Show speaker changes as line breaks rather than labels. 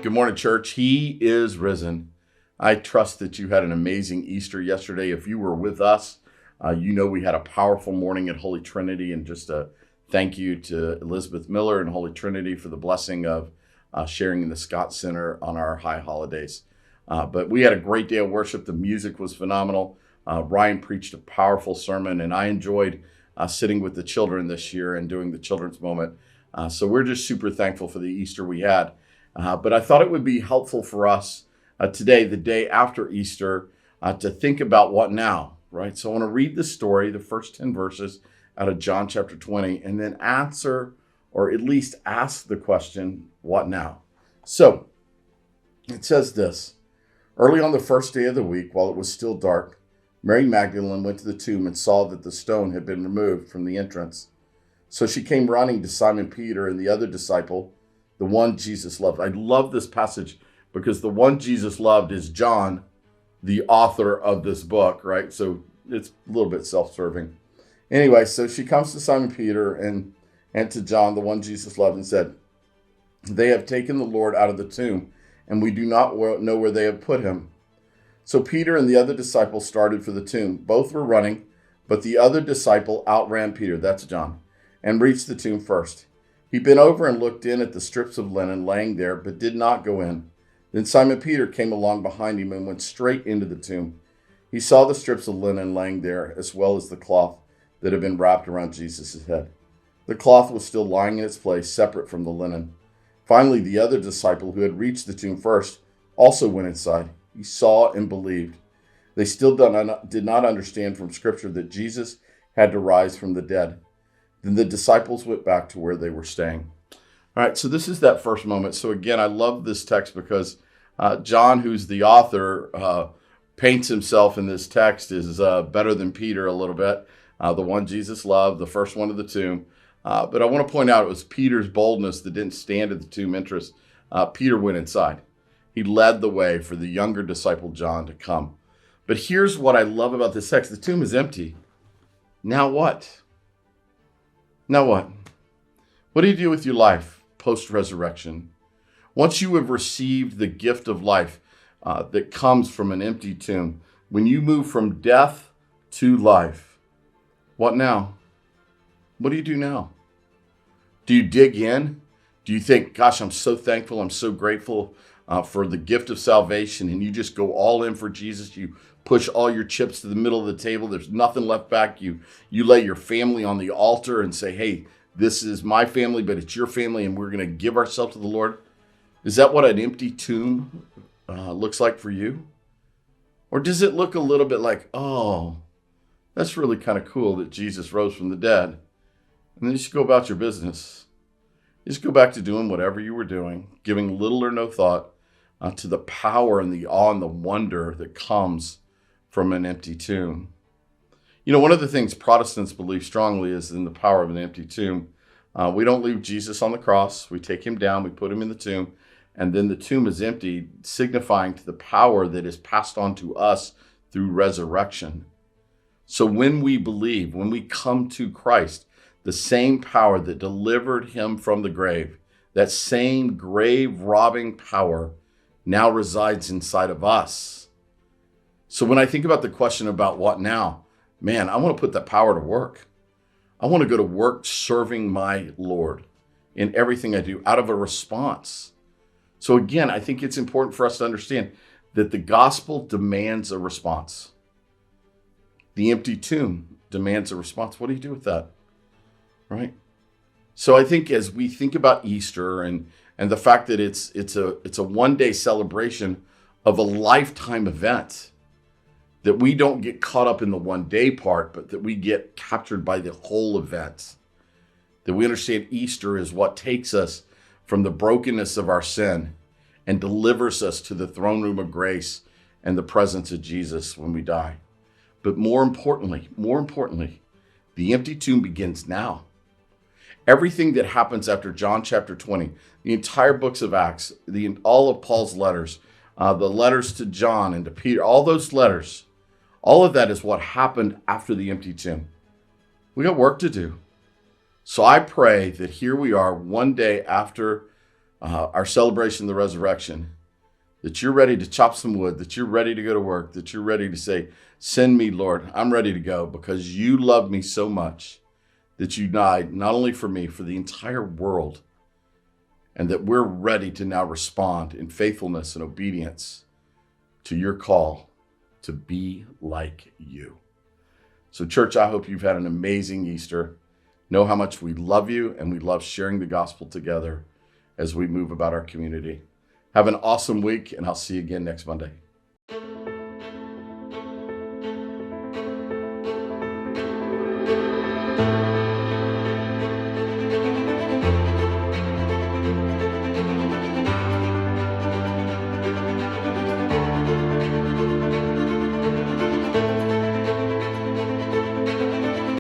Good morning, church. He is risen. I trust that you had an amazing Easter yesterday. If you were with us, you know we had a powerful morning at Holy Trinity, and just a thank you to Elizabeth Miller and Holy Trinity for the blessing of sharing in the Scott Center on our high holidays. But we had a great day of worship. The music was phenomenal. Ryan preached a powerful sermon, and I enjoyed sitting with the children this year and doing the children's moment. So we're just super thankful for the Easter we had. But I thought it would be helpful for us today, the day after Easter, to think about what now, right? So I want to read the story, the first 10 verses out of John chapter 20, and then answer, or at least ask the question, what now? So it says this: early on the first day of the week, while it was still dark, Mary Magdalene went to the tomb and saw that the stone had been removed from the entrance. So she came running to Simon Peter and the other disciple, the one Jesus loved. I love this passage because the one Jesus loved is John, the author of this book, right? So it's a little bit self-serving. Anyway, so she comes to Simon Peter and to John, the one Jesus loved, and said, "They have taken the Lord out of the tomb, and we do not know where they have put him." So Peter and the other disciple started for the tomb. Both were running, but the other disciple outran Peter, that's John, and reached the tomb first. He bent over and looked in at the strips of linen laying there, but did not go in. Then Simon Peter came along behind him and went straight into the tomb. He saw the strips of linen laying there, as well as the cloth that had been wrapped around Jesus' head. The cloth was still lying in its place, separate from the linen. Finally, the other disciple who had reached the tomb first also went inside. He saw and believed. They still did not understand from Scripture that Jesus had to rise from the dead. Then the disciples went back to where they were staying. All right, so this is that first moment. So again, I love this text because John, who's the author, paints himself in this text as better than Peter a little bit, the one Jesus loved, the first one of the tomb. But I want to point out it was Peter's boldness that didn't stand at the tomb entrance. Peter went inside. He led the way for the younger disciple John to come. But here's what I love about this text. The tomb is empty. Now what? Now what? What do you do with your life post-resurrection? Once you have received the gift of life that comes from an empty tomb, when you move from death to life, what now? What do you do now? Do you dig in? Do you think, gosh, I'm so thankful, I'm so grateful for the gift of salvation, and you just go all in for Jesus? You push all your chips to the middle of the table. There's nothing left back. You lay your family on the altar and say, hey, this is my family, but it's your family, and we're going to give ourselves to the Lord. Is that what an empty tomb looks like for you? Or does it look a little bit like, oh, that's really kind of cool that Jesus rose from the dead, and then you just go about your business? You just go back to doing whatever you were doing, giving little or no thought to the power and the awe and the wonder that comes from an empty tomb. You know, one of the things Protestants believe strongly is in the power of an empty tomb. We don't leave Jesus on the cross. We take him down, we put him in the tomb, and then the tomb is empty, signifying to the power that is passed on to us through resurrection. So when we believe, when we come to Christ, the same power that delivered him from the grave, that same grave-robbing power now resides inside of us. So when I think about the question about what now, man, I want to put that power to work. I want to go to work serving my Lord in everything I do out of a response. So again, I think it's important for us to understand that the gospel demands a response. The empty tomb demands a response. What do you do with that? Right? So I think as we think about Easter and the fact that it's a one-day celebration of a lifetime event, that we don't get caught up in the one-day part, but that we get captured by the whole event. That we understand Easter is what takes us from the brokenness of our sin and delivers us to the throne room of grace and the presence of Jesus when we die. But more importantly, the empty tomb begins now. Everything that happens after John chapter 20, the entire books of Acts, all of Paul's letters, the letters to John and to Peter, all those letters, all of that is what happened after the empty tomb. We got work to do. So I pray that here we are one day after our celebration of the resurrection, that you're ready to chop some wood, that you're ready to go to work, that you're ready to say, send me, Lord. I'm ready to go because you love me so much that you died not only for me, for the entire world, and that we're ready to now respond in faithfulness and obedience to your call to be like you. So church, I hope you've had an amazing Easter. Know how much we love you and we love sharing the gospel together as we move about our community. Have an awesome week, and I'll see you again next Monday.